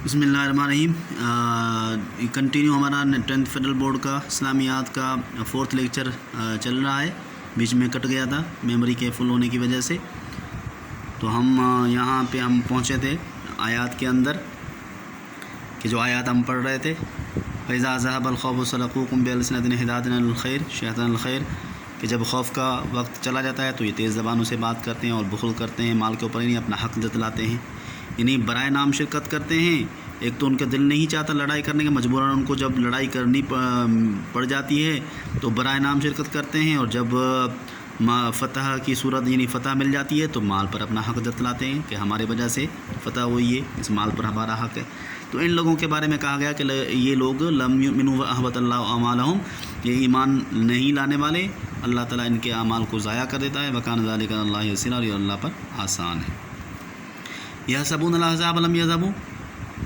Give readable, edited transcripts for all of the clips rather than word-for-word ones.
بسم اللہ الرحمن الرحیم۔ کنٹینیو ہمارا 10th فیڈرل بورڈ کا اسلامیات کا 4th لیکچر چل رہا ہے، بیچ میں کٹ گیا تھا میموری کے فل ہونے کی وجہ سے۔ تو ہم یہاں پہ ہم پہنچے تھے آیات کے اندر، کہ جو آیات ہم پڑھ رہے تھے، فَإِذَا ذَهَبَ الْخَوْفُ سَلَقُوكُمْ بِأَلْسِنَةٍ حِدَادٍ عَلَى الْخَيْرِ شَيْطَانَ الْخَيْرِ، کہ جب خوف کا وقت چلا جاتا ہے تو یہ تیز زبانوں سے بات کرتے ہیں اور بخل کرتے ہیں، مال کے اوپر انہیں اپنا حق جتلاتے ہیں، یعنی برائے نام شرکت کرتے ہیں۔ ایک تو ان کا دل نہیں چاہتا لڑائی کرنے کا، مجبوراً ان کو جب لڑائی کرنی پڑ جاتی ہے تو برائے نام شرکت کرتے ہیں، اور جب فتح کی صورت یعنی فتح مل جاتی ہے تو مال پر اپنا حق جتلاتے ہیں کہ ہمارے وجہ سے فتح ہوئی ہے، اس مال پر ہمارا حق ہے۔ تو ان لوگوں کے بارے میں کہا گیا کہ یہ لوگ لم یؤمنوا وأحبط اللہ اعمالهم، یہ ایمان نہیں لانے والے، اللہ تعالیٰ ان کے اعمال کو ضائع کر دیتا ہے۔ وکان ذلک علی اللہ یسیرا، اور یہ اللہ پر آسان ہے۔ یحسبون الاحزاب لم یذهبوا،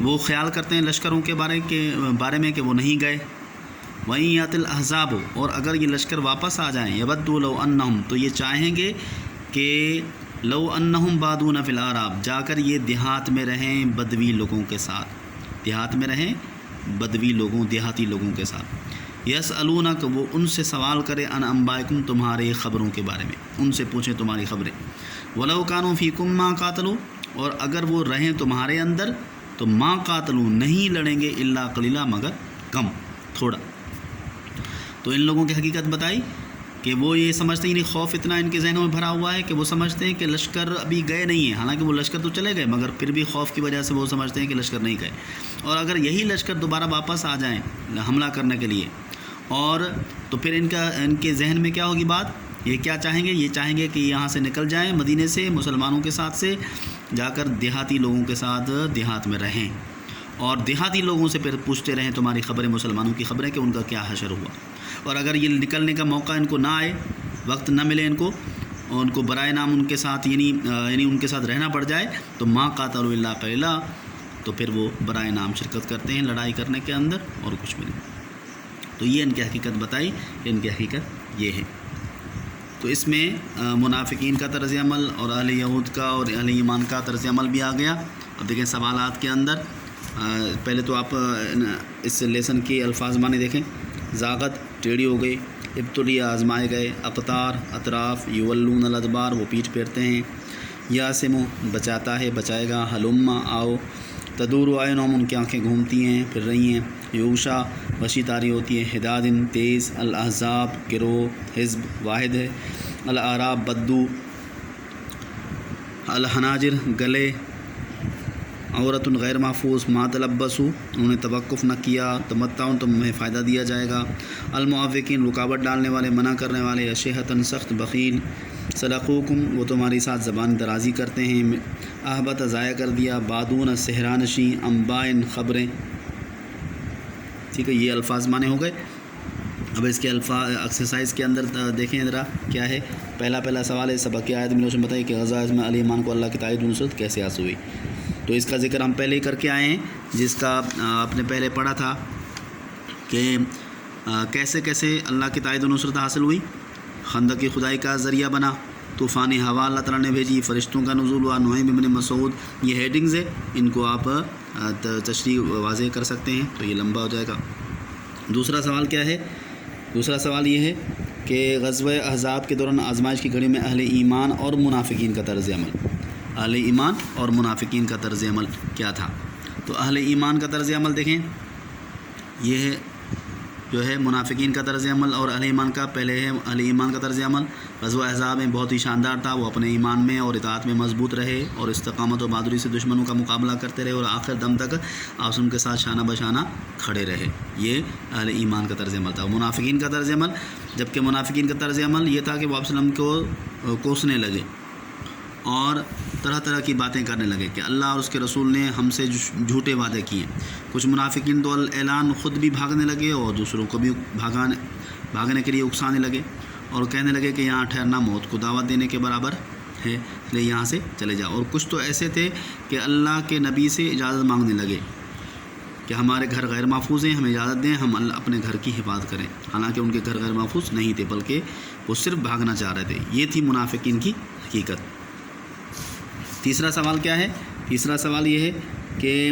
وہ خیال کرتے ہیں لشکروں کے بارے میں کہ وہ نہیں گئے۔ وَإِن يَأْتِ الْأَحْزَابُ، اور اگر یہ لشکر واپس آ جائیں، يَوَدُّوا لَوْ أَنَّهُمْ، تو یہ چاہیں گے کہ لَوْ أَنَّهُمْ بَادُونَ فِي الْأَعْرَابِ، جا کر یہ دیہات میں رہیں بدوی لوگوں کے ساتھ، دیہات میں رہیں بدوی لوگوں دیہاتی لوگوں کے ساتھ۔ يَسْأَلُونَكَ، وہ ان سے سوال کرے، عَنْ أَنْبَائِكُمْ، تمہارے خبروں کے بارے میں، ان سے پوچھیں تمہاری خبریں۔ وَلَوْ كَانُوا فِيكُمْ مَا قَاتَلُوا، اور اگر وہ رہیں تمہارے اندر تو ماں قاتلوا، نہیں لڑیں گے، الا قلیلا، مگر کم، تھوڑا۔ تو ان لوگوں کی حقیقت بتائی کہ وہ یہ سمجھتے ہیں، خوف اتنا ان کے ذہنوں میں بھرا ہوا ہے کہ وہ سمجھتے ہیں کہ لشکر ابھی گئے نہیں ہیں، حالانکہ وہ لشکر تو چلے گئے، مگر پھر بھی خوف کی وجہ سے وہ سمجھتے ہیں کہ لشکر نہیں گئے۔ اور اگر یہی لشکر دوبارہ واپس آ جائیں حملہ کرنے کے لیے، اور تو پھر ان کے ذہن میں کیا ہوگی بات، یہ کیا چاہیں گے، یہ چاہیں گے کہ یہاں سے نکل جائیں مدینے سے، مسلمانوں کے ساتھ سے جا کر دیہاتی لوگوں کے ساتھ دیہات میں رہیں، اور دیہاتی لوگوں سے پھر پوچھتے رہیں تمہاری خبریں، مسلمانوں کی خبریں، کہ ان کا کیا حشر ہوا۔ اور اگر یہ نکلنے کا موقع ان کو نہ آئے، وقت نہ ملے ان کو، اور ان کو برائے نام ان کے ساتھ یعنی ان کے ساتھ رہنا پڑ جائے، تو ما قاتلوا الا قلیلا، تو پھر وہ برائے نام شرکت کرتے ہیں لڑائی کرنے کے اندر، اور کچھ بھی نہیں۔ تو یہ ان کی حقیقت بتائی، ان کی حقیقت یہ ہے۔ تو اس میں منافقین کا طرز عمل اور اہل یہود کا اور اہل ایمان کا طرز عمل بھی آ گیا۔ اب دیکھیں سوالات کے اندر، پہلے تو آپ اس لیسن کے الفاظ معنی دیکھیں۔ زاغت، ٹیڑھی ہو گئی، ابتلی، آزمائے گئے، اقطار، اطراف، یولون الادبار، وہ پیٹھ پھیرتے ہیں، یاسم، بچاتا ہے، بچائے گا، حلم، آؤ، تدور اعینہم، ان کی آنکھیں گھومتی ہیں، پھر رہی ہیں، یوشا، وشی طاری ہوتی ہے، حدادن، تیز، الاحزاب، گروہ، حزب، واحد ہے، الاعراب، بدو، الحناجر، گلے، عورت غیر محفوظ، ما تلبسو، انہوں نے توقف نہ کیا، تمتعن، تمہیں فائدہ دیا جائے گا، المعوقین، رکاوٹ ڈالنے والے، منع کرنے والے، اشیحتن، سخت، بخیل، صدقوکم، وہ تمہاری ساتھ زبان درازی کرتے ہیں، احبت، ضائع کر دیا، بادون، سحرانشی، انبائن، خبریں۔ ٹھیک ہے، یہ الفاظ معنی ہو گئے۔ اب اس کے الفاظ ایکسرسائز کے اندر دیکھیں ذرا کیا ہے۔ پہلا سوال ہے، سبق کی آیت میں روشن بتائی کہ غزوہ میں علی ایمان کو اللہ کی تائید و نصرت کیسے حاصل ہوئی۔ تو اس کا ذکر ہم پہلے ہی کر کے آئے ہیں، جس کا آپ نے پہلے پڑھا تھا کہ کیسے کیسے اللہ کی تائید و نصرت حاصل ہوئی۔ خندق کی کھدائی کا ذریعہ بنا، طوفانی ہوا اللہ تعالیٰ نے بھیجی، فرشتوں کا نزول ہوا، نعیم بن مسعود، یہ ہیڈنگز ہے، ان کو آپ تشریح واضح کر سکتے ہیں، تو یہ لمبا ہو جائے گا۔ دوسرا سوال کیا ہے؟ دوسرا سوال یہ ہے کہ غزوہ احزاب کے دوران آزمائش کی گھڑی میں اہل ایمان اور منافقین کا طرز عمل، اہل ایمان اور منافقین کا طرز عمل کیا تھا۔ تو اہل ایمان کا طرز عمل دیکھیں، یہ ہے جو ہے منافقین کا طرز عمل اور اہل ایمان کا۔ پہلے ہے اہل ایمان کا طرز عمل، غزوہ احزاب میں بہت ہی شاندار تھا، وہ اپنے ایمان میں اور اطاعت میں مضبوط رہے، اور استقامت و بہادری سے دشمنوں کا مقابلہ کرتے رہے، اور آخر دم تک آپس ان کے ساتھ شانہ بشانہ کھڑے رہے۔ یہ اہل ایمان کا طرز عمل تھا۔ منافقین کا طرز عمل، جبکہ منافقین کا طرز عمل یہ تھا کہ وہ آپ وسلم کو کوسنے لگے اور طرح طرح کی باتیں کرنے لگے کہ اللہ اور اس کے رسول نے ہم سے جھوٹے وعدے کیے۔ کچھ منافقین تو اعلان خود بھی بھاگنے لگے اور دوسروں کو بھی بھاگنے کے لیے اکسانے لگے، اور کہنے لگے کہ یہاں ٹھہرنا موت کو دعوت دینے کے برابر ہے، اس لیے یہاں سے چلے جاؤ۔ اور کچھ تو ایسے تھے کہ اللہ کے نبی سے اجازت مانگنے لگے کہ ہمارے گھر غیر محفوظ ہیں، ہمیں اجازت دیں، ہم اپنے گھر کی حفاظت کریں، حالانکہ ان کے گھر غیر محفوظ نہیں تھے، بلکہ وہ صرف بھاگنا چاہ رہے تھے۔ یہ تھی منافقین کی حقیقت۔ تیسرا سوال کیا ہے؟ تیسرا سوال یہ ہے کہ